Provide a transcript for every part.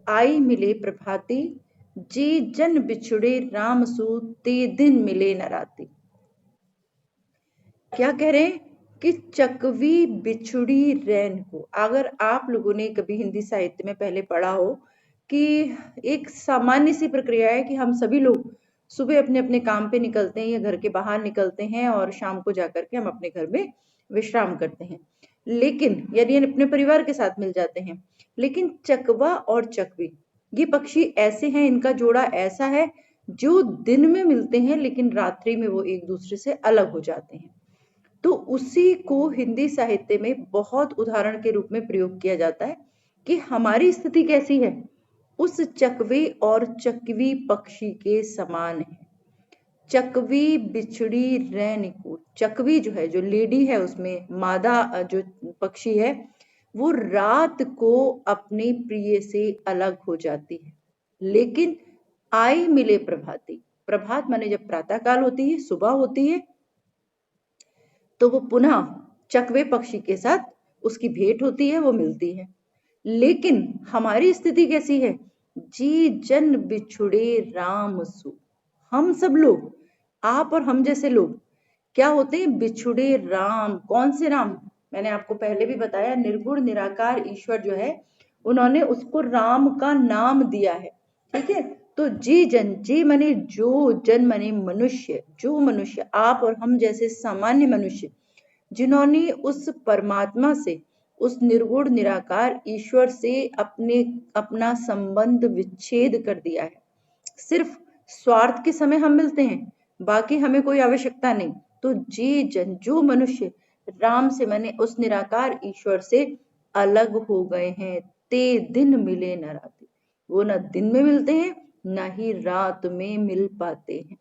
आई मिले प्रभाती, जी जन बिछुड़े राम सु, ते दिन मिले न राती। क्या कह रहे हैं कि चकवी बिछुड़ी रैन को। अगर आप लोगों ने कभी हिंदी साहित्य में पहले पढ़ा हो कि एक सामान्य सी प्रक्रिया है कि हम सभी लोग सुबह अपने अपने काम पे निकलते हैं या घर के बाहर निकलते हैं और शाम को जाकर के हम अपने घर में विश्राम करते हैं, लेकिन यानी अपने परिवार के साथ मिल जाते हैं। लेकिन चकवा और चकवी ये पक्षी ऐसे हैं, इनका जोड़ा ऐसा है जो दिन में मिलते हैं लेकिन रात्रि में वो एक दूसरे से अलग हो जाते हैं। तो उसी को हिंदी साहित्य में बहुत उदाहरण के रूप में प्रयोग किया जाता है कि हमारी स्थिति कैसी है, उस चकवे और चकवी पक्षी के समान है। चकवी बिछड़ी रैन को, चकवी जो है, जो लेडी है उसमें मादा जो पक्षी है, वो रात को अपने प्रिय से अलग हो जाती है, लेकिन आई मिले प्रभाती। प्रभात माने जब प्रातः काल होती है, सुबह होती है, तो वो पुनः चकवे पक्षी के साथ उसकी भेंट होती है, वो मिलती है। लेकिन हमारी स्थिति कैसी है, जी जन बिछुड़े राम सु। हम सब लोग, आप और हम जैसे लोग क्या होते हैं, बिछुड़े राम। कौन से राम? मैंने आपको पहले भी बताया, निर्गुण निराकार ईश्वर जो है, उन्होंने उसको राम का नाम दिया है। ठीक है, तो जी जन, जी मने जो, जन मने मनुष्य, जो मनुष्य आप और हम जैसे सामान्य मनुष्य, जिन्होंने उस परमात्मा से, उस निर्गुण निराकार ईश्वर से अपना संबंध विच्छेद कर दिया है। सिर्फ स्वार्थ के समय हम मिलते हैं, बाकी हमें कोई आवश्यकता नहीं। तो जी जन, जो मनुष्य राम से माने उस निराकार ईश्वर से अलग हो गए हैं, ते दिन मिले न राती, वो न दिन में मिलते हैं न ही रात में मिल पाते हैं।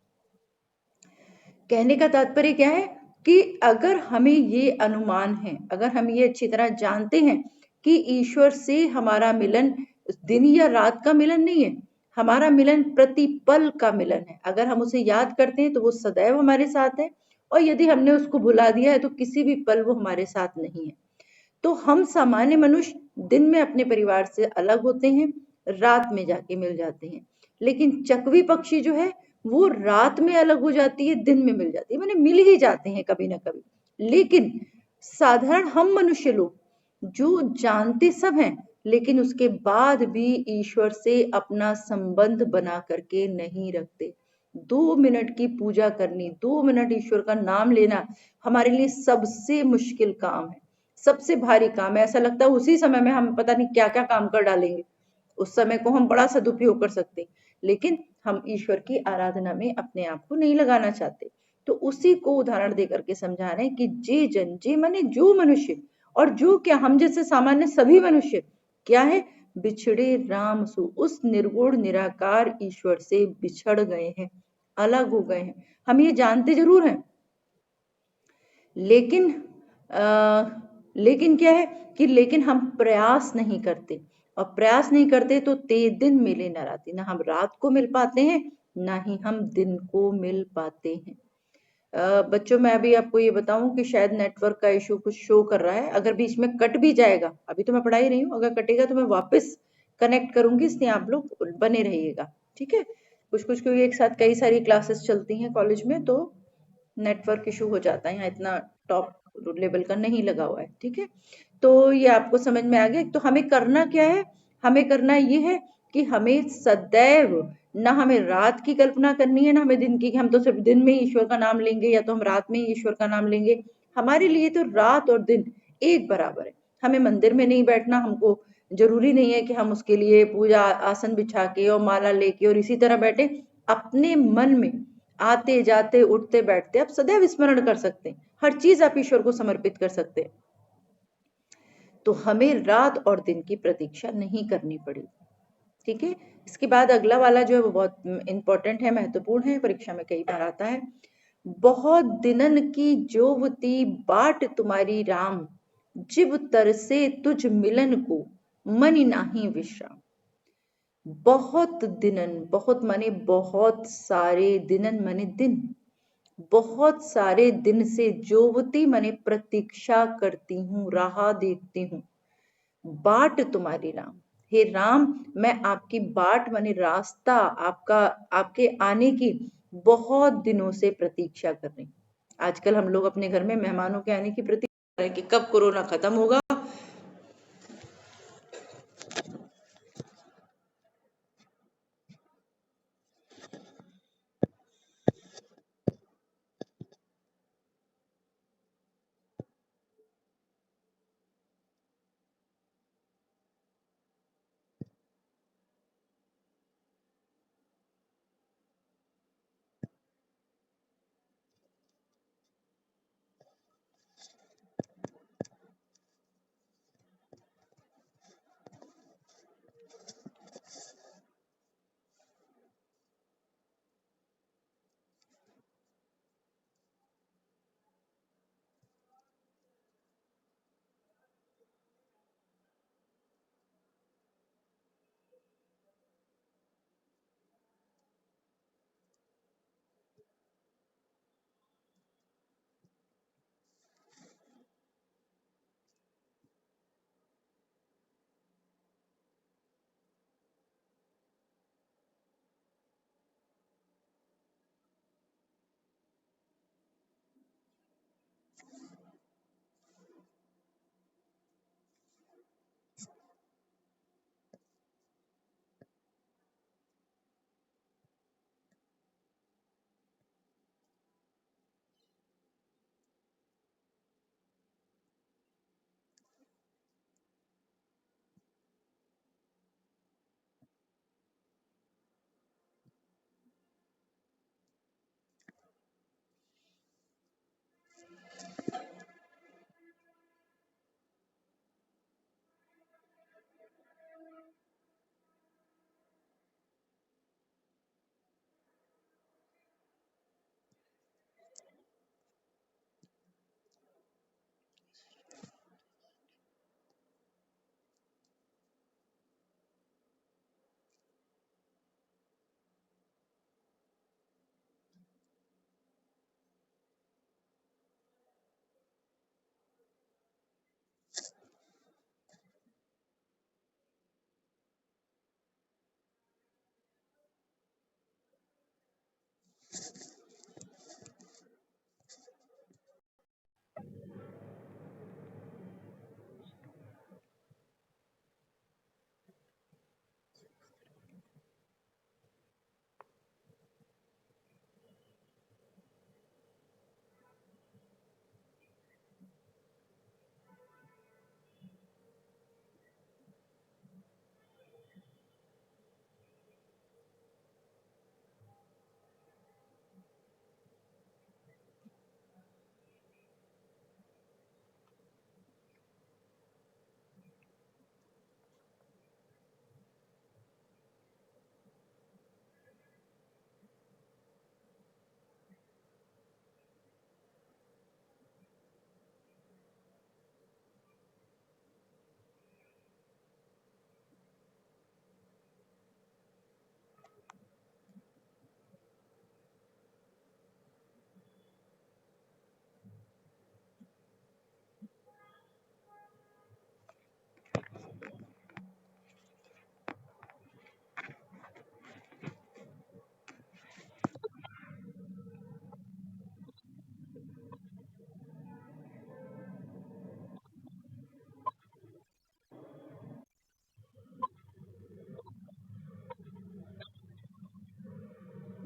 कहने का तात्पर्य क्या है कि अगर हमें ये अनुमान है, अगर हम ये अच्छी तरह जानते हैं कि ईश्वर से हमारा मिलन दिन या रात का मिलन नहीं है, हमारा मिलन प्रतिपल का मिलन है। अगर हम उसे याद करते हैं तो वो सदैव हमारे साथ है, और यदि हमने उसको भुला दिया है तो किसी भी पल वो हमारे साथ नहीं है। तो हम सामान्य मनुष्य दिन में अपने परिवार से अलग होते हैं, रात में जाके मिल जाते हैं। लेकिन चकवी पक्षी जो है, वो रात में अलग हो जाती है, दिन में मिल जाती है, माने मिल ही जाते हैं कभी ना कभी। लेकिन साधारण हम मनुष्य लोग जो जानते सब हैं, लेकिन उसके बाद भी ईश्वर से अपना संबंध बना करके नहीं रखते। 2 मिनट की पूजा करनी, 2 मिनट ईश्वर का नाम लेना हमारे लिए सबसे मुश्किल काम है, सबसे भारी काम है। ऐसा लगता है उसी समय में हम पता नहीं क्या क्या काम कर डालेंगे, उस समय को हम बड़ा सदुपयोग कर सकते, लेकिन हम ईश्वर की आराधना में अपने आप को नहीं लगाना चाहते। तो उसी को उदाहरण देकर के समझा रहे हैं कि जे जन, जे माने जो मनुष्य, और जो क्या, हम जैसे सामान्य सभी मनुष्य क्या है, बिछड़े राम सु, उस निर्गुण निराकार ईश्वर से बिछड़ गए हैं, अलग हो गए हैं। हम ये जानते जरूर हैं, लेकिन लेकिन क्या है कि लेकिन हम प्रयास नहीं करते, और प्रयास नहीं करते तो ते दिन मिले न राती, ना हम रात को मिल पाते हैं ना ही हम दिन को मिल पाते हैं। बच्चों, मैं अभी आपको ये बताऊं कि शायद नेटवर्क का इशू कुछ शो कर रहा है, अगर बीच में कट भी जाएगा, अभी तो मैं पढ़ा ही रही हूँ, अगर कटेगा तो मैं वापस कनेक्ट करूंगी, इसलिए आप लोग बने रहिएगा। ठीक है, कुछ कुछ क्योंकि एक साथ कई सारी क्लासेस चलती हैं कॉलेज में, तो नेटवर्क इशू हो जाता है, यहाँ इतना टॉप लेवल का नहीं लगा हुआ है। ठीक है, तो ये आपको समझ में आ गया। तो हमें करना क्या है, हमें करना ये है कि हमें सदैव, ना हमें रात की कल्पना करनी है ना हमें दिन की, कि हम तो सिर्फ दिन में ईश्वर का नाम लेंगे या तो हम रात में ईश्वर का नाम लेंगे। हमारे लिए तो रात और दिन एक बराबर है। हमें मंदिर में नहीं बैठना, हमको जरूरी नहीं है कि हम उसके लिए पूजा आसन बिछा के और माला लेके और इसी तरह बैठे। अपने मन में आते जाते उठते बैठते आप सदैव स्मरण कर सकते हैं, हर चीज आप ईश्वर को समर्पित कर सकते हैं। तो हमें रात और दिन की प्रतीक्षा नहीं करनी पड़ी। ठीक है, इसके बाद अगला वाला जो है वो बहुत इंपॉर्टेंट है, महत्वपूर्ण है, परीक्षा में कई बार आता है। बहुत दिनन की जोवती बाट तुम्हारी राम, जिब तरसे तुझ मिलन को मनि नाही विश्राम। बहुत दिनन, बहुत माने बहुत सारे, दिनन माने दिन, बहुत सारे दिन से, जोवती माने प्रतीक्षा करती हूँ, राह देखती हूँ, बाट तुम्हारी राम, हे राम, मैं आपकी बाट माने रास्ता, आपका आपके आने की बहुत दिनों से प्रतीक्षा कर रही हूँ। आजकल हम लोग अपने घर में मेहमानों के आने की प्रतीक्षा कर रहे हैं कि कब कोरोना खत्म होगा।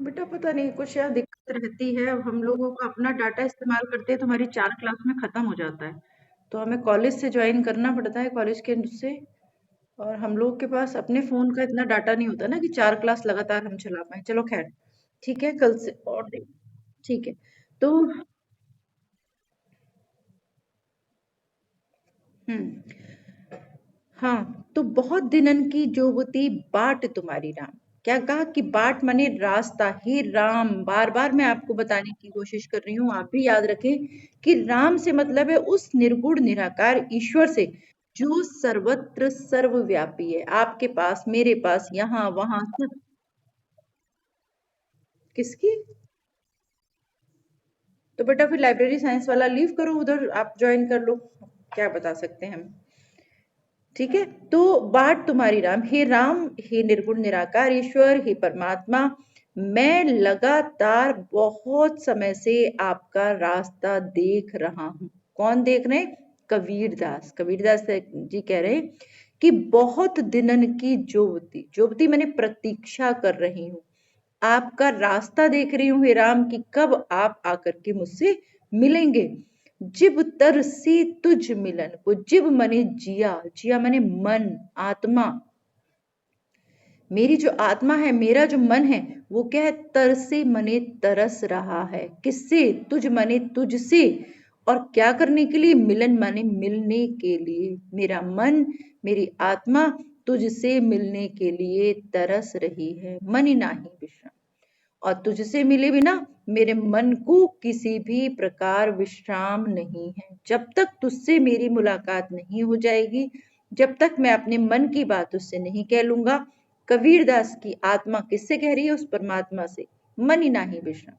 बेटा पता नहीं कुछ यहाँ दिक्कत रहती है। अब हम लोगों को अपना डाटा इस्तेमाल करते हैं तो हमारी 4 क्लास में खत्म हो जाता है। तो हमें कॉलेज से ज्वाइन करना पड़ता है, कॉलेज के उससे। और हम लोग के पास अपने फ़ोन का इतना डाटा नहीं होता ना कि 4 क्लास लगातार हम चला पाएँ। चलो ख़ैर, ठीक है, कल से और देख ठीक है। तो हुँ। हाँ, तो बहुत दिनन की जोगती बाट तुम्हारी राम। क्या कहा कि बाट माने रास्ता। हे राम, बार-बार मैं आपको बताने की कोशिश कर रही हूँ, आप भी याद रखें कि राम से मतलब है उस निर्गुण निराकार ईश्वर से जो सर्वत्र सर्वव्यापी है। आपके पास, मेरे पास, यहाँ, वहाँ सब। किसकी? तो बेटा फिर लाइब्रेरी साइंस वाला लीव करो, उधर आप ज्वाइन कर लो। क्या बता सकते हैं हम? ठीक है। तो बाट तुम्हारी राम, हे निर्गुण निराकार ईश्वर, हे परमात्मा, मैं लगातार बहुत समय से आपका रास्ता देख रहा हूं। कौन देख रहे हैं? कबीरदास। कबीरदास जी कह रहे हैं कि बहुत दिनन की जोवती, जोवती मैंने प्रतीक्षा कर रही हूँ, आपका रास्ता देख रही हूँ हे राम कि कब आप आकर के मुझसे मिलेंगे। जिब तरसी तुझ मिलन को, जिब मने जिया, जिया मने मन, आत्मा, मेरी जो आत्मा है, मेरा जो मन है, वो क्या है? तरसे मने तरस रहा है। किससे? तुझ मने तुझसे। और क्या करने के लिए? मिलन माने मिलने के लिए। मेरा मन, मेरी आत्मा तुझसे मिलने के लिए तरस रही है। मन ही नाही विश्राम। और तुझसे मिले बिना मेरे मन को किसी भी प्रकार विश्राम नहीं है। जब तक तुझसे मेरी मुलाकात नहीं हो जाएगी, जब तक मैं अपने मन की बात उससे नहीं कह लूंगा। कबीरदास की आत्मा किससे कह रही है? उस परमात्मा से। मन ही नाही विश्राम,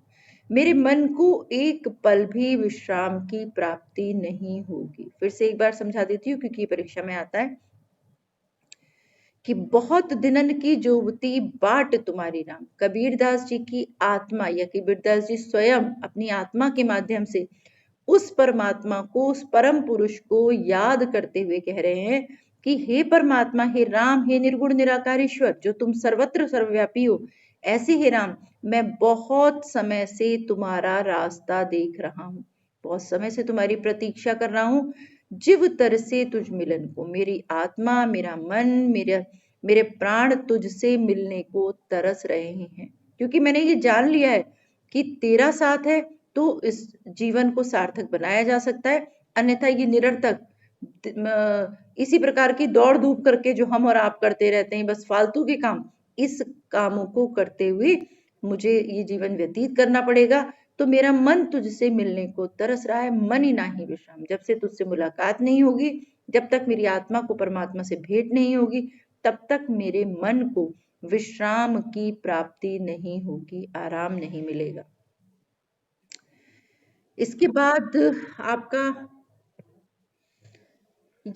मेरे मन को एक पल भी विश्राम की प्राप्ति नहीं होगी। फिर से एक बार समझा देती हूँ क्योंकि परीक्षा में आता है कि बहुत दिनन की जोवती बाट तुम्हारी राम। कबीरदास जी की आत्मा या कबीरदास जी स्वयं अपनी आत्मा के माध्यम से उस परमात्मा को, उस परम पुरुष को याद करते हुए कह रहे हैं कि हे परमात्मा, हे राम, हे निर्गुण निराकार ईश्वर, जो तुम सर्वत्र सर्वव्यापी हो, ऐसे हे राम, मैं बहुत समय से तुम्हारा रास्ता देख रहा हूँ, बहुत समय से तुम्हारी प्रतीक्षा कर रहा हूँ। जिव तरसे तुझ मिलन को, मेरी आत्मा, मेरा मन, मेरे प्राण तुझसे मिलने को तरस रहे हैं। क्योंकि मैंने ये जान लिया है कि तेरा साथ है तो इस जीवन को सार्थक बनाया जा सकता है, अन्यथा ये निरर्थक इसी प्रकार की दौड़ धूप करके जो हम और आप करते रहते हैं, बस फालतू के काम, इस कामों को करते हुए मुझे ये जीवन व्यतीत करना पड़ेगा। तो मेरा मन तुझसे मिलने को तरस रहा है, मन ही नाही विश्राम। जब से तुझसे मुलाकात नहीं होगी, जब तक मेरी आत्मा को परमात्मा से भेंट नहीं होगी, तब तक मेरे मन को विश्राम की प्राप्ति नहीं होगी, आराम नहीं मिलेगा। इसके बाद आपका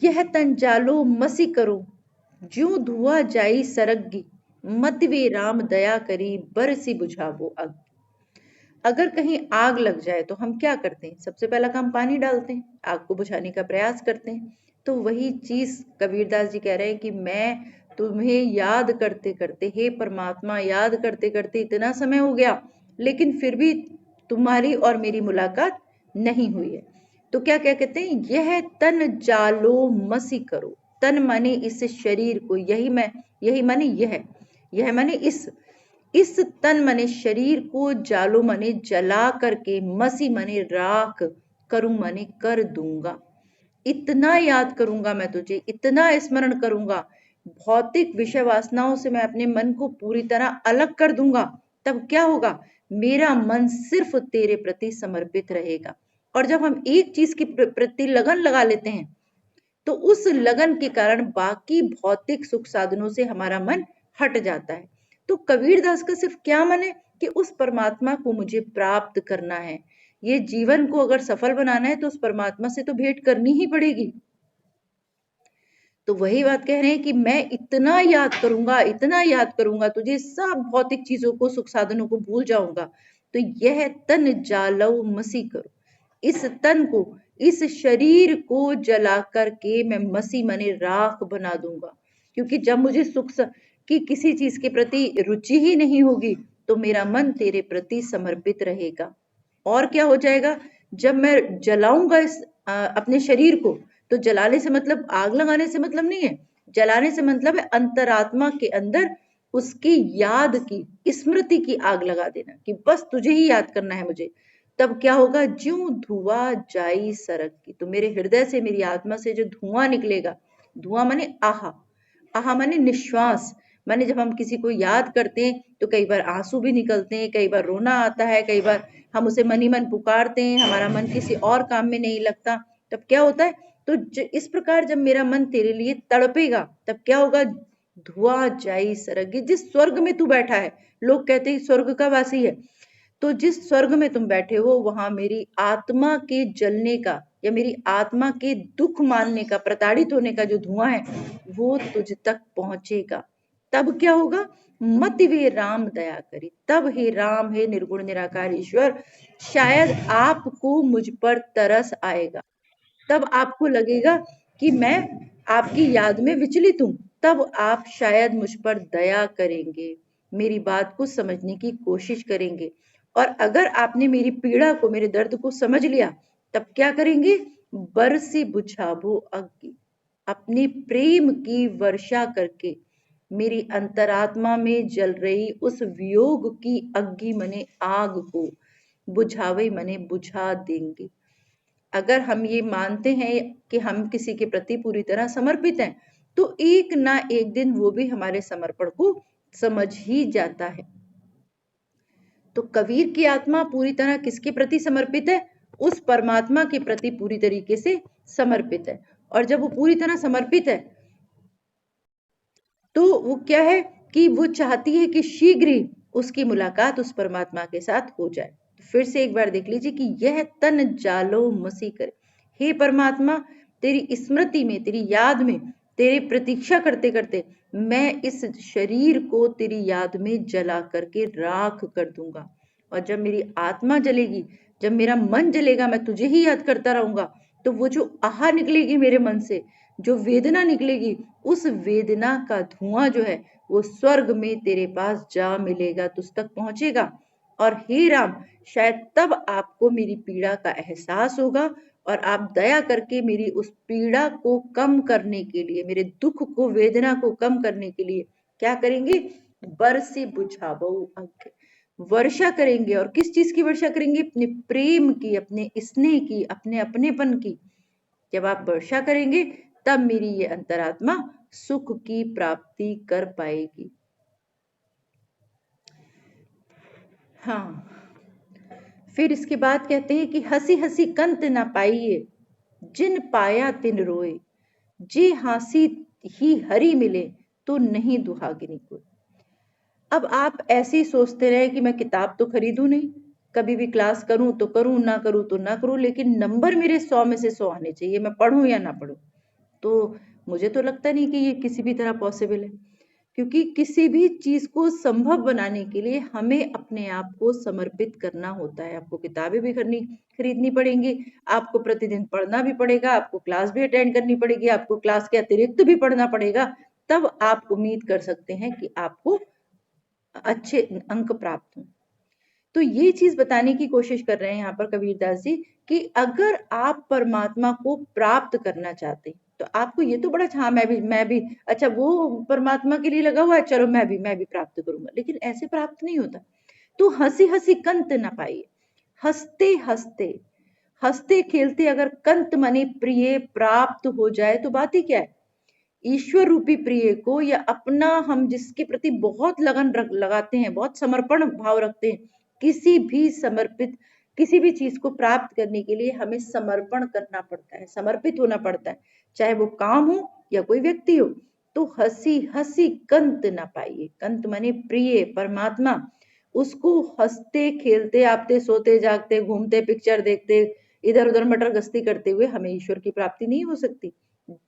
यह तन जालो मसी करो, ज्यों धुआ जाई सरग्गी, मत वे राम दया करी बरसी बुझावो अग। अगर कहीं आग लग जाए तो हम क्या करते हैं? सबसे पहला काम पानी डालते हैं, आग को बुझाने का प्रयास करते हैं। तो वही चीज कबीरदास जी कह रहे हैं कि मैं तुम्हें याद करते करते, हे परमात्मा, याद करते करते इतना समय हो गया, लेकिन फिर भी तुम्हारी और मेरी मुलाकात नहीं हुई है। तो क्या क्या कहते हैं? यह तन जालो मसी करो। तन माने इस शरीर को, यही माने यह माने इस तन मने शरीर को, जालो मने जला करके, मसी मने राख, करूं मने कर दूंगा। इतना याद करूंगा मैं तुझे, इतना स्मरण करूंगा, भौतिक विषय वासनाओं से मैं अपने मन को पूरी तरह अलग कर दूंगा। तब क्या होगा? मेरा मन सिर्फ तेरे प्रति समर्पित रहेगा। और जब हम एक चीज की प्रति लगन लगा लेते हैं, तो उस लगन के कारण बाकी भौतिक सुख साधनों से हमारा मन हट जाता है। तो कबीरदास का सिर्फ क्या मन है? कि उस परमात्मा को मुझे प्राप्त करना है। ये जीवन को अगर सफल बनाना है तो उस परमात्मा से तो भेंट करनी ही पड़ेगी। तो वही बात कह रहे हैं कि मैं इतना याद करूंगा, इतना याद करूंगा तुझे, सब भौतिक चीजों को, सुख साधनों को भूल जाऊंगा। तो यह तन जालव मसी करो, इस तन को, इस शरीर को जला करके मैं मसी मने राख बना दूंगा। क्योंकि जब मुझे की किसी चीज के प्रति रुचि ही नहीं होगी, तो मेरा मन तेरे प्रति समर्पित रहेगा। और क्या हो जाएगा? जब मैं जलाऊंगा अपने शरीर को, तो जलाने से मतलब आग लगाने से मतलब नहीं है। जलाने से मतलब है अंतरात्मा के अंदर उसकी याद की, स्मृति की आग लगा देना कि बस तुझे ही याद करना है मुझे। तब क्या होगा? ज्यों धुआं जाई सरक की, तो मेरे हृदय से, मेरी आत्मा से जो धुआं निकलेगा, धुआं माने आहा, आहा माने निश्वास, माने जब हम किसी को याद करते हैं तो कई बार आंसू भी निकलते हैं, कई बार रोना आता है, कई बार हम उसे मन ही मन पुकारते हैं, हमारा मन किसी और काम में नहीं लगता। तब क्या होता है? तो इस प्रकार जब मेरा मन तेरे लिए तड़पेगा, तब क्या होगा? धुआं जाई सरगी, जिस स्वर्ग में तू बैठा है, लोग कहते हैं स्वर्ग का वासी है, तो जिस स्वर्ग में तुम बैठे हो, वहां मेरी आत्मा के जलने का या मेरी आत्मा के दुख मानने का, प्रताड़ित होने का जो धुआं है वो तुझ तक पहुंचेगा। तब क्या होगा? मत वे राम दया करी, तब हे राम, हे निर्गुण निराकार ईश्वर, शायद आपको मुझ पर तरस आएगा। तब आपको लगेगा कि मैं आपकी याद में विचलित हूं, तब आप शायद मुझ पर दया करेंगे, मेरी बात को समझने की कोशिश करेंगे। और अगर आपने मेरी पीड़ा को, मेरे दर्द को समझ लिया, तब क्या करेंगे? बरसी बुझावो अग्नि, अपने प्रेम की वर्षा करके मेरी अंतरात्मा में जल रही उस वियोग की अग्नि मने आग को बुझावे मने बुझा देंगे। अगर हम ये मानते हैं कि हम किसी के प्रति पूरी तरह समर्पित हैं, तो एक ना एक दिन वो भी हमारे समर्पण को समझ ही जाता है। तो कबीर की आत्मा पूरी तरह किसके प्रति समर्पित है? उस परमात्मा के प्रति पूरी तरीके से समर्पित है। और जब वो पूरी तरह समर्पित है तो वो क्या है कि वो चाहती है कि शीघ्र ही उसकी मुलाकात उस परमात्मा के साथ हो जाए। फिर से एक बार देख लीजिए कि यह तन जालो मसी करे, हे परमात्मा, तेरी स्मृति में, तेरी याद में, तेरे प्रतीक्षा करते करते मैं इस शरीर को तेरी याद में जला करके राख कर दूंगा। और जब मेरी आत्मा जलेगी, जब मेरा मन जलेगा, मैं तुझे ही याद करता रहूंगा, तो वो जो आह निकलेगी मेरे मन से, जो वेदना निकलेगी, उस वेदना का धुआं जो है वो स्वर्ग में तेरे पास जा मिलेगा, तुझ तक पहुंचेगा। और हे राम, शायद तब आपको मेरी पीड़ा का एहसास होगा और आप दया करके मेरी उस पीड़ा को कम करने के लिए, मेरे दुख को, वेदना को कम करने के लिए क्या करेंगे? बरसी बुझावो अग्नि, वर्षा करेंगे। और किस चीज की वर्षा करेंगे? अपने प्रेम की, अपने स्नेह की, अपने अपनेपन की। जब आप वर्षा करेंगे तब मेरी ये अंतरात्मा सुख की प्राप्ति कर पाएगी। हाँ, फिर इसके बाद कहते हैं कि हंसी हंसी कंत ना पाइए, जिन पाया तिन रोए, जे हांसी ही हरी मिले, तो नहीं दुहागिनी कोई। अब आप ऐसे ही सोचते रहे कि मैं किताब तो खरीदूं नहीं, कभी भी क्लास करूं तो करूं, ना करूं तो ना करूं, लेकिन नंबर मेरे 100 में से 100 आने चाहिए, मैं पढ़ूं या ना पढ़ूं। तो मुझे तो लगता नहीं कि ये किसी भी तरह पॉसिबल है, क्योंकि किसी भी चीज को संभव बनाने के लिए हमें अपने आप को समर्पित करना होता है। आपको किताबें भी खरीदनी पड़ेंगी, आपको प्रतिदिन पढ़ना भी पड़ेगा, आपको क्लास भी अटेंड करनी पड़ेगी, आपको क्लास के अतिरिक्त भी पढ़ना पड़ेगा, तब आप उम्मीद कर सकते हैं कि आपको अच्छे अंक प्राप्त हों। तो ये चीज बताने की कोशिश कर रहे हैं यहाँ पर कबीरदास जी कि अगर आप परमात्मा को प्राप्त करना चाहते हैं तो आपको ये तो बड़ा, हाँ मैं भी अच्छा, वो परमात्मा के लिए लगा हुआ है, चलो मैं भी प्राप्त करूंगा, लेकिन ऐसे प्राप्त नहीं होता। तो हंसी हंसी कंत ना पाइए, हंसते हंसते, हंसते खेलते अगर कंत मने प्रिय प्राप्त हो जाए तो बात ही क्या है? ईश्वर रूपी प्रिय को, या अपना, हम जिसके प्रति बहुत लगन लगाते हैं, बहुत समर्पण भाव रखते हैं, किसी भी समर्पित, किसी भी चीज को प्राप्त करने के लिए हमें समर्पण करना पड़ता है, समर्पित होना पड़ता है, चाहे वो काम हो या कोई व्यक्ति हो। तो हंसी हंसी कंत ना पाइए, कंत माने प्रिय परमात्मा, उसको हंसते खेलते, आपते सोते जागते, घूमते पिक्चर देखते, इधर उधर मटर गश्ती करते हुए हमें ईश्वर की प्राप्ति नहीं हो सकती।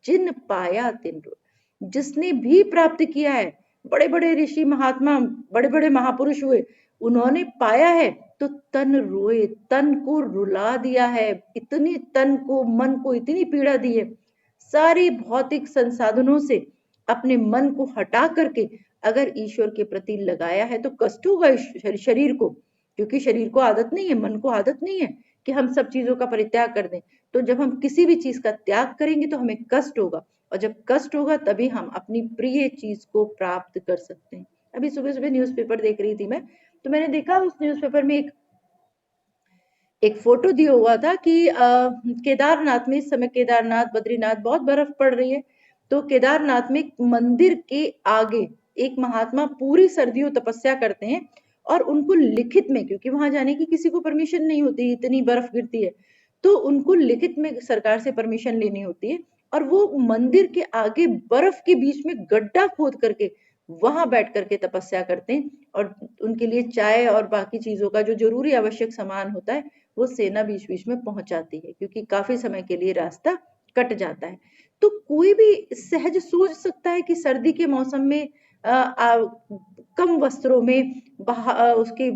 जिन पाया तिन रोए, जिसने भी प्राप्त किया है, बड़े बड़े ऋषि महात्मा, बड़े बड़े महापुरुष हुए, उन्होंने पाया है तो तन रोए, तन को रुला दिया है, इतनी तन को, मन को इतनी पीड़ा दी है। सारी भौतिक संसाधनों से अपने मन को हटा करके अगर ईश्वर के प्रति लगाया है तो कष्ट होगा इस शरीर को, क्योंकि शरीर को आदत नहीं है, मन को आदत नहीं है कि हम सब चीजों का परित्याग कर दें। तो जब हम किसी भी चीज का त्याग करेंगे तो हमें कष्ट होगा, और जब कष्ट होगा तभी हम अपनी प्रिय चीज को प्राप्त कर सकते हैं। अभी सुबह सुबह न्यूज़पेपर देख रही थी मैं, तो मैंने देखा उस न्यूज़पेपर में एक फोटो दिया हुआ था कि केदारनाथ में, इस समय केदारनाथ, बद्रीनाथ बहुत बर्फ पड़ रही है, तो केदारनाथ में मंदिर के आगे एक महात्मा पूरी सर्दियों तपस्या करते हैं, और उनको लिखित में, क्योंकि वहां जाने की किसी को परमिशन नहीं होती, इतनी बर्फ गिरती है, तो उनको लिखित में सरकार से परमिशन लेनी होती है, और वो मंदिर के आगे बर्फ के बीच में गड्ढा खोद करके वहां बैठ करके तपस्या करते हैं, और उनके लिए चाय और बाकी चीजों का जो जरूरी आवश्यक सामान होता है वो सेना बीच बीच में पहुंच जाती है, क्योंकि काफी समय के लिए रास्ता कट जाता है। तो कोई भी सहज सोच सकता है कि सर्दी के मौसम में कम वस्त्रों में उसके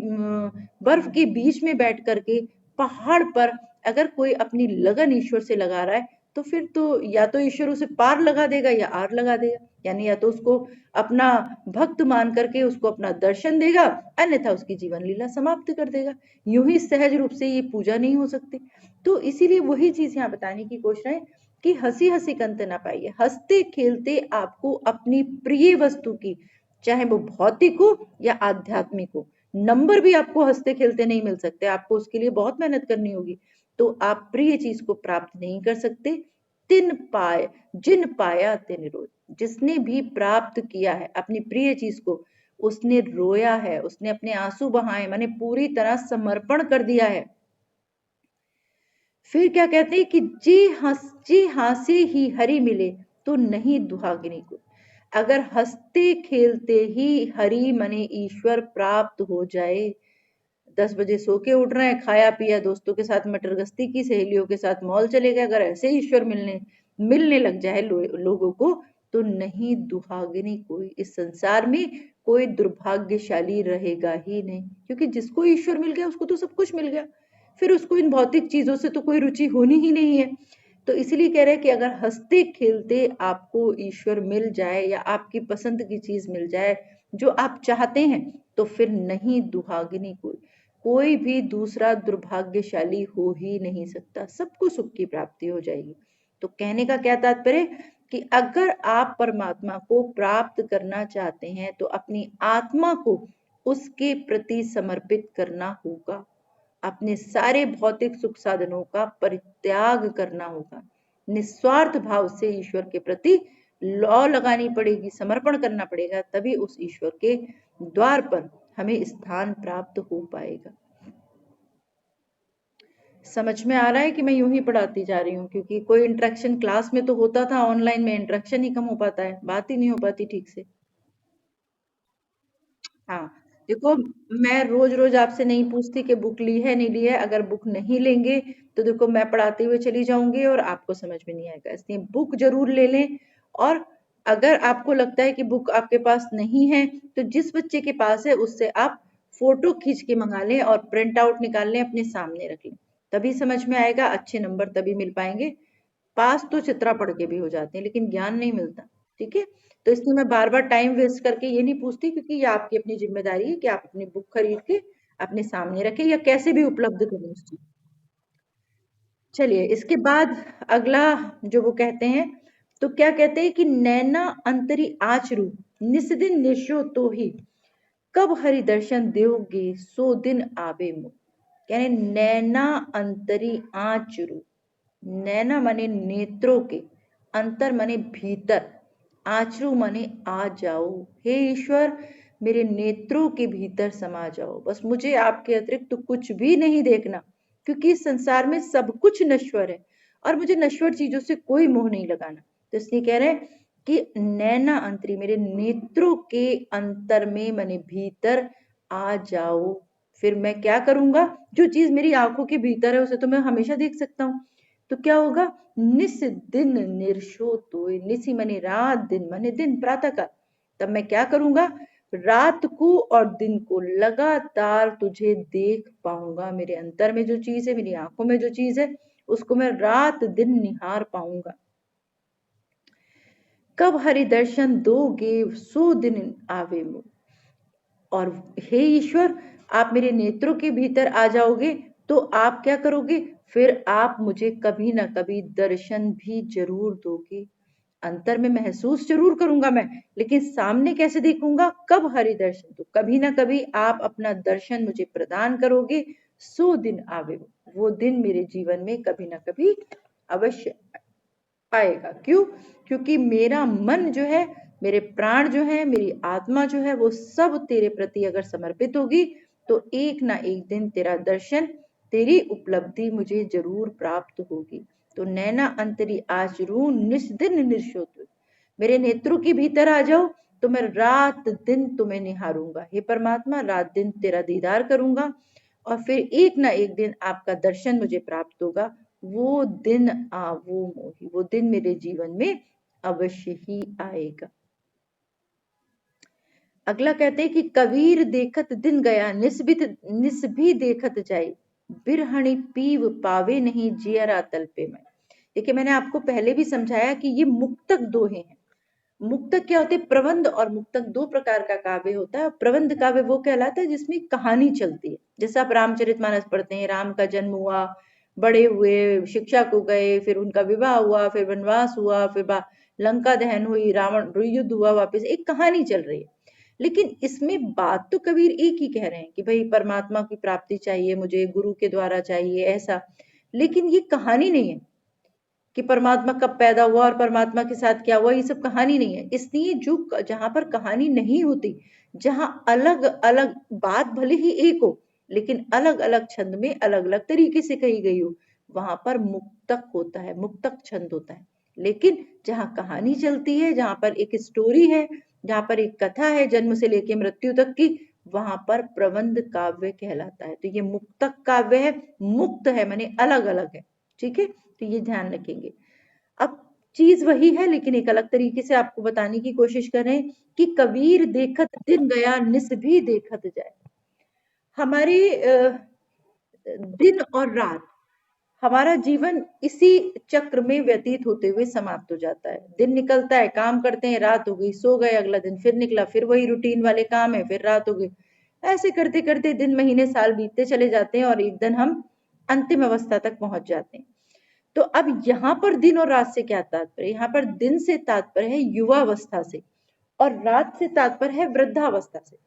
बर्फ के बीच में बैठ करके पहाड़ पर अगर कोई अपनी लगन ईश्वर से लगा रहा है, तो फिर तो या तो ईश्वर उसे पार लगा देगा या आर लगा देगा, यानी या तो उसको अपना भक्त मान करके उसको अपना दर्शन देगा, अन्यथा उसकी जीवन लीला समाप्त कर देगा। यूं ही सहज रूप से ये पूजा नहीं हो सकती। तो इसीलिए वही चीज यहाँ बताने की कोशिश है कि हंसी हंसी का अंत ना पाइए, हंसते खेलते आपको अपनी प्रिय वस्तु की, चाहे वो भौतिक हो या आध्यात्मिक हो, नंबर भी आपको हंसते खेलते नहीं मिल सकते, आपको उसके लिए बहुत मेहनत करनी होगी, तो आप प्रिय चीज को प्राप्त नहीं कर सकते। तिन पाए जिन पाया तिन रोज, जिसने भी प्राप्त किया है अपनी प्रिय चीज को, उसने रोया है, उसने अपने आंसू बहाए, माने पूरी तरह समर्पण कर दिया है। फिर क्या कहते हैं कि जी हासे ही हरि मिले तो नहीं दुहागिनी को। अगर हंसते खेलते ही हरि मने ईश्वर प्राप्त हो जाए, 10 बजे सो के उठ रहे हैं, खाया पिया, दोस्तों के साथ मटर गश्ती की, सहेलियों के साथ मॉल चले गए, अगर ऐसे ईश्वर मिलने लग जाए लोगों को, तो नहीं दुहागिनी कोई, इस संसार में कोई दुर्भाग्यशाली रहेगा ही नहीं, क्योंकि जिसको ईश्वर मिल गया उसको तो सब कुछ मिल गया, फिर उसको इन भौतिक चीजों से तो कोई रुचि होनी ही नहीं है। तो इसलिए कह रहे हैं कि अगर हंसते खेलते आपको ईश्वर मिल जाए या आपकी पसंद की चीज मिल जाए जो आप चाहते हैं, तो फिर नहीं दुहागिनी कोई भी दूसरा दुर्भाग्यशाली हो ही नहीं सकता, सबको सुख की प्राप्ति हो जाएगी। तो कहने का क्या तात्पर्य कि अगर आप परमात्मा को प्राप्त करना चाहते हैं तो अपनी आत्मा को उसके प्रति समर्पित करना होगा, अपने सारे भौतिक सुख साधनों का परित्याग करना होगा, निस्वार्थ भाव से ईश्वर के प्रति लौ लगानी पड़ेगी, समर्पण करना पड़ेगा, तभी उस ईश्वर के द्वार पर हमें स्थान प्राप्त हो पाएगा। समझ में आ रहा है कि मैं यूं ही पढ़ाती जा रही हूँ, क्योंकि कोई इंटरेक्शन क्लास में तो होता था, ऑनलाइन में इंटरेक्शन ही कम हो पाता है, बात ही नहीं हो पाती ठीक से। हाँ, देखो, मैं रोज रोज आपसे नहीं पूछती कि बुक ली है नहीं ली है, अगर बुक नहीं लेंगे तो देखो मैं पढ़ाते हुए चली जाऊंगी और आपको समझ में नहीं आएगा, इसलिए बुक जरूर ले लें। और अगर आपको लगता है कि बुक आपके पास नहीं है, तो जिस बच्चे के पास है उससे आप फोटो खींच के मंगा लें और प्रिंट आउट निकाल लें, अपने सामने रख लें, तभी समझ में आएगा, अच्छे नंबर तभी मिल पाएंगे। पास तो चित्रा पढ़ के भी हो जाते हैं, लेकिन ज्ञान नहीं मिलता। ठीक है, तो इसलिए मैं बार बार टाइम वेस्ट करके ये नहीं पूछती, क्योंकि ये आपकी अपनी जिम्मेदारी है कि आप अपनी बुक खरीद के अपने सामने रखें या कैसे भी उपलब्ध करें उस चीज। चलिए, इसके बाद अगला जो वो कहते हैं, तो क्या कहते हैं कि नैना अंतरी आचरू निस दिन निशो तो ही, कब हरि दर्शन दोगे सो दिन आवे मुख। यानी नैना अंतरी आचरू, नैना माने नेत्रों के, अंतर माने भीतर, आचरू माने आ जाओ, हे ईश्वर मेरे नेत्रों के भीतर समा जाओ, बस मुझे आपके अतिरिक्त तो कुछ भी नहीं देखना, क्योंकि इस संसार में सब कुछ नश्वर है और मुझे नश्वर चीजों से कोई मोह नहीं लगाना। तो इसलिए कह रहे हैं कि नैना अंतरी, मेरे नेत्रों के अंतर में माने भीतर आ जाओ। फिर मैं क्या करूंगा, जो चीज मेरी आंखों के भीतर है उसे तो मैं हमेशा देख सकता हूँ, तो क्या होगा, निस दिन निर्शो तो, निसी मने रात, दिन मने दिन, प्रातः काल, तब मैं क्या करूंगा, रात को और दिन को लगातार तुझे देख पाऊंगा, मेरे अंतर में जो चीज है, मेरी आंखों में जो चीज है, उसको मैं रात दिन निहार पाऊंगा। कब हरि दर्शन दोगे सो दिन आवे मुझ, और हे ईश्वर आप मेरे नेत्रों के भीतर आ जाओगे तो आप क्या करोगे, फिर आप मुझे कभी ना कभी दर्शन भी जरूर दोगे। अंतर में महसूस जरूर करूंगा मैं, लेकिन सामने कैसे देखूंगा, कब हरि दर्शन, तो कभी ना कभी आप अपना दर्शन मुझे प्रदान करोगे। सो दिन आवे, वो दिन मेरे जीवन में कभी ना कभी अवश्य आएगा। क्यों, क्योंकि मेरा मन जो है, मेरे प्राण जो है, मेरी आत्मा जो है, वो सब तेरे प्रति अगर समर्पित होगी, तो एक ना एक दिन तेरा दर्शन, तेरी उपलब्धि मुझे जरूर प्राप्त होगी। तो नैना अंतरी आचरू निस दिन निर्शोत, मेरे नेत्रों के भीतर आ जाओ, तो मैं रात दिन तुम्हें निहारूंगा, हे परमात्मा, रात दिन तेरा दीदार करूंगा और फिर एक ना एक दिन आपका दर्शन मुझे प्राप्त होगा। वो दिन आवो मोही, वो दिन मेरे जीवन में अवश्य ही आएगा। अगला कहते हैं कि कबीर देखत दिन गया, निस भी देखत जाए, बिरहणी पीव पावे नहीं, जियरा तलपे में। देखिए, मैंने आपको पहले भी समझाया कि ये मुक्तक दोहे हैं। मुक्तक क्या होते हैं? प्रबंध और मुक्तक दो प्रकार का काव्य होता है। प्रबंध काव्य वो कहलाता है जिसमें कहानी चलती है। जैसे आप रामचरितमानस पढ़ते हैं, राम का जन्म हुआ, बड़े हुए, शिक्षा को गए, फिर उनका विवाह हुआ, फिर वनवास हुआ, फिर लंका दहन हुई, रावण युद्ध हुआ, वापस एक कहानी चल रही है। लेकिन इसमें बात तो कबीर एक ही कह रहे हैं कि भाई परमात्मा की प्राप्ति चाहिए, मुझे गुरु के द्वारा चाहिए, ऐसा। लेकिन ये कहानी नहीं है कि परमात्मा कब पैदा हुआ और परमात्मा के साथ क्या हुआ, ये सब कहानी नहीं है। इसलिए जो जहां पर कहानी नहीं होती, जहां अलग अलग बात भले ही एक हो, लेकिन अलग अलग छंद में अलग अलग तरीके से कही गई हो, वहां पर मुक्तक होता है, मुक्तक छंद होता है। लेकिन जहां कहानी चलती है, जहां पर एक स्टोरी है, जहां पर एक कथा है जन्म से लेकर मृत्यु तक की, वहां पर प्रबंध काव्य कहलाता है। तो ये मुक्तक काव्य है, मुक्त है माने अलग अलग है। ठीक है, तो ये ध्यान रखेंगे। अब चीज वही है, लेकिन एक अलग तरीके से आपको बताने की कोशिश कर रहे हैं कि कबीर देखत दिन गया, निस भी देखत जाए। हमारे दिन और रात, हमारा जीवन इसी चक्र में व्यतीत होते हुए समाप्त हो जाता है। दिन निकलता है, काम करते हैं, रात हो गई, सो गए, अगला दिन फिर निकला, फिर वही रूटीन वाले काम है, फिर रात हो गई। ऐसे करते करते दिन महीने साल बीतते चले जाते हैं और एक दिन हम अंतिम अवस्था तक पहुंच जाते हैं। तो अब यहाँ पर दिन और रात से क्या तात्पर्य? यहाँ पर दिन से तात्पर्य है युवावस्था से, और रात से तात्पर्य है वृद्धावस्था से।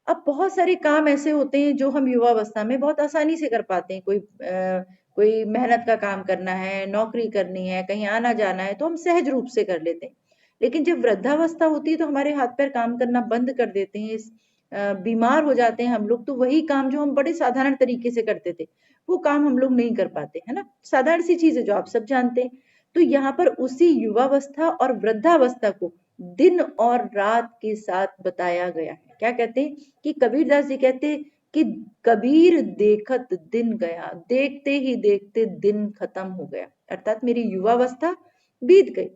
अब बहुत सारे काम ऐसे होते हैं जो हम युवावस्था में बहुत आसानी से कर पाते हैं। कोई मेहनत का काम करना है, नौकरी करनी है, कहीं आना जाना है, तो हम सहज रूप से कर लेते हैं। लेकिन जब वृद्धावस्था होती है तो हमारे हाथ पैर काम करना बंद कर देते हैं, बीमार हो जाते हैं हम लोग, तो वही काम जो हम बड़े साधारण तरीके से करते थे, वो काम हम लोग नहीं कर पाते, है ना। साधारण सी चीज है जो आप सब जानते हैं। तो यहाँ पर उसी युवावस्था और वृद्धावस्था को दिन और रात के साथ बताया गया है। क्या कहते हैं कि कबीरदास जी कहते हैं कि कबीर देखत दिन गया, देखते ही देखते दिन खत्म हो गया, अर्थात मेरी युवावस्था बीत गई।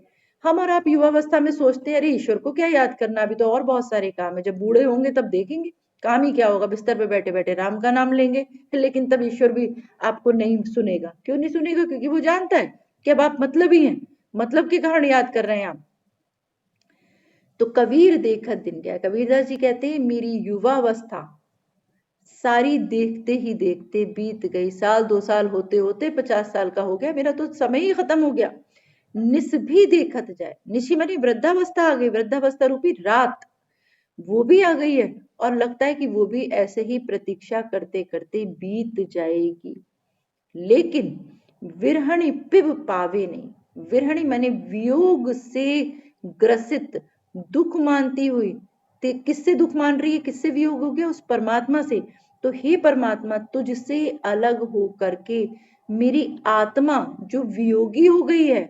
हम और आप युवावस्था में सोचते हैं अरे ईश्वर को क्या याद करना, अभी तो और बहुत सारे काम है, जब बूढ़े होंगे तब देखेंगे काम ही क्या होगा, बिस्तर पे बैठे बैठे राम का नाम लेंगे। लेकिन तब ईश्वर भी आपको नहीं सुनेगा। क्यों नहीं सुनेगा? क्योंकि वो जानता है कि अब आप मतलब ही हैं, मतलब के कारण याद कर रहे हैं आप। तो कबीर देखत दिन गया, कबीरदास जी कहते हैं मेरी युवावस्था सारी देखते ही देखते बीत गई। साल 2 साल होते होते 50 साल का हो गया, मेरा तो समय ही खत्म हो गया। निस भी देखत जाए, निशी मानी वृद्धावस्था आ गई, वृद्धावस्था रूपी रात वो भी आ गई है, और लगता है कि वो भी ऐसे ही प्रतीक्षा करते करते बीत जाएगी। लेकिन विरहणी पिब पावे नहीं, विरहणी माने वियोग से ग्रसित, दुख मानती हुई, किससे दुख मान रही है, किससे वियोग हो गया? उस परमात्मा से। तो हे परमात्मा, तुझसे अलग हो करके मेरी आत्मा जो वियोगी हो गई है,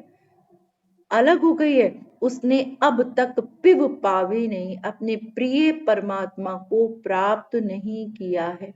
अलग हो गई है, उसने अब तक पिब पावे नहीं, अपने प्रिय परमात्मा को प्राप्त नहीं किया है।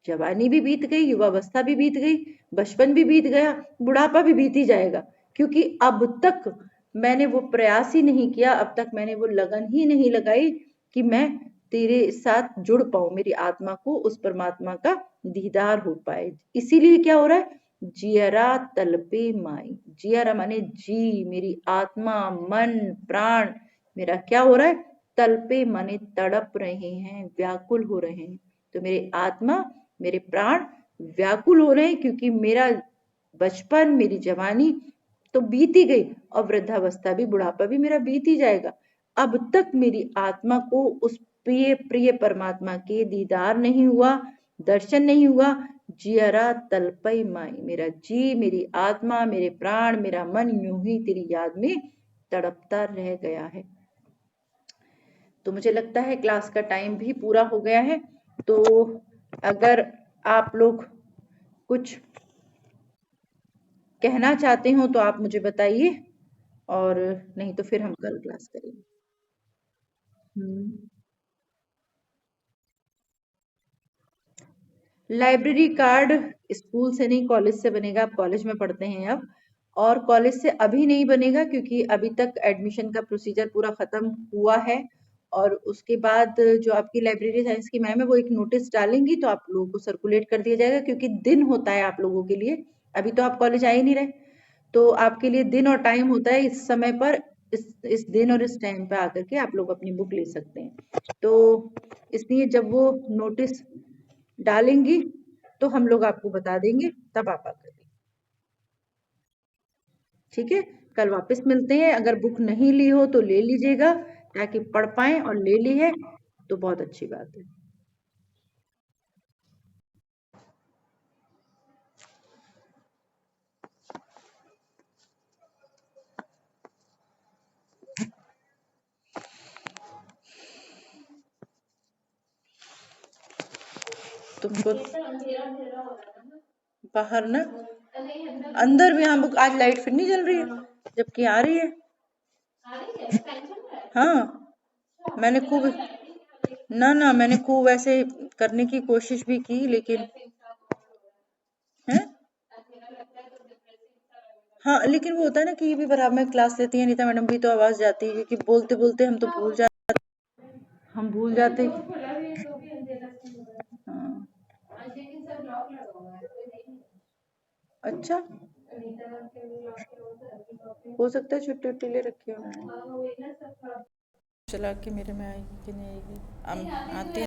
जवानी भी बीत गई, युवावस्था भी बीत गई, बचपन भी बीत गया, बुढ़ापा भी बीत ही जाएगा, क्योंकि अब तक मैंने वो प्रयास ही नहीं किया, अब तक मैंने वो लगन ही नहीं लगाई कि मैं तेरे साथ जुड़ पाऊं, मेरी आत्मा को उस परमात्मा का दीदार हो पाए। इसीलिए क्या हो रहा है? जियरा तलपे माई, जियरा माने जी, मेरी आत्मा, मन, प्राण, मेरा क्या हो रहा है? तलपे माने तड़प रहे हैं, व्याकुल हो रहे हैं। तो मेरी आत्मा, मेरे प्राण व्याकुल हो रहे हैं, क्योंकि मेरा बचपन, मेरी जवानी तो बीत ही गई, और वृद्धावस्था भी, बुढ़ापा भी मेरा बीत ही जाएगा। अब तक मेरी आत्मा को उस प्रिय प्रिय परमात्मा के दीदार नहीं हुआ, दर्शन नहीं हुआ। जियरा तलपई माई, मेरा जी, मेरी आत्मा, मेरे प्राण, मेरा मन यूं ही तेरी याद में तड़पता रह गया है। तो मुझे लगता है क्लास का टाइम भी पूरा हो गया है, तो अगर आप लोग कुछ कहना चाहते हो तो आप मुझे बताइए, और नहीं तो फिर हम कल क्लास करेंगे। हम्म। लाइब्रेरी कार्ड स्कूल से नहीं कॉलेज से बनेगा, आप कॉलेज में पढ़ते हैं अब। और कॉलेज से अभी नहीं बनेगा क्योंकि अभी तक एडमिशन का प्रोसीजर पूरा खत्म हुआ है। और उसके बाद जो आपकी लाइब्रेरी साइंस की मैम है वो एक नोटिस डालेंगी तो आप लोगों को सर्कुलेट कर दिया जाएगा, क्योंकि दिन होता है आप लोगों के लिए। अभी तो आप कॉलेज आ ही नहीं रहे, तो आपके लिए दिन और टाइम होता है इस समय पर। इस दिन और इस टाइम पे आकर के आप लोग अपनी बुक ले सकते हैं। तो इसलिए जब वो नोटिस डालेंगी तो हम लोग आपको बता देंगे, तब आप आकर के, ठीक है। कल वापस मिलते हैं, अगर बुक नहीं ली हो तो ले लीजिएगा ताकि पढ़ पाए, और ले ली है तो बहुत अच्छी बात है। तुमको बाहर ना, अंदर भी, हाँ बुक आज लाइट फिर नहीं जल रही है जबकि आ रही है। हाँ, मैंने खूब, ना ना मैंने खूब ऐसे करने की कोशिश भी की लेकिन है। हाँ लेकिन वो होता है ना कि ये भी बराबर में क्लास लेती है नीता मैडम भी, तो आवाज जाती है क्योंकि बोलते बोलते हम तो भूल जाते, हम भूल जाते। हाँ। अच्छा, हो सकता है छुट्टी उट्टी ले रखी हो उन्होंने। चला के मेरे में आएगी कि नहीं आएगी, आती